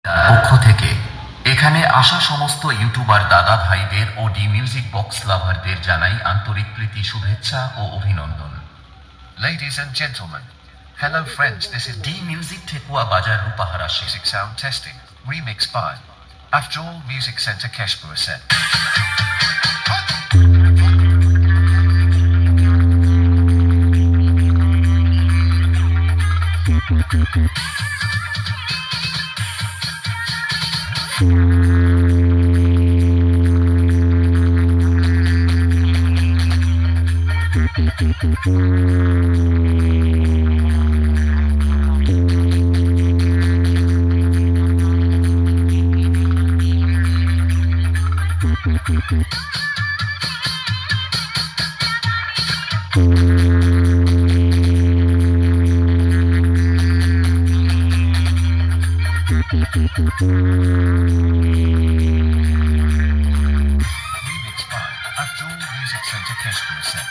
পক্ষ থেকে এখানে আসা সমস্ত ইউটিউবার দাদা ভাইদের ও ডি মিউজিক বক্স লাভারদের জানাই আন্তরিক প্রীতি শুভেচ্ছা ও অভিনন্দন। Ladies and gentlemen, hello friends, this is the music Thekua Bazar Rupahara Sheikh. Music Sound Testing, remix by Afjol Music Center Keshpur Set. Remix by Afjol Music Center Keshpur Set.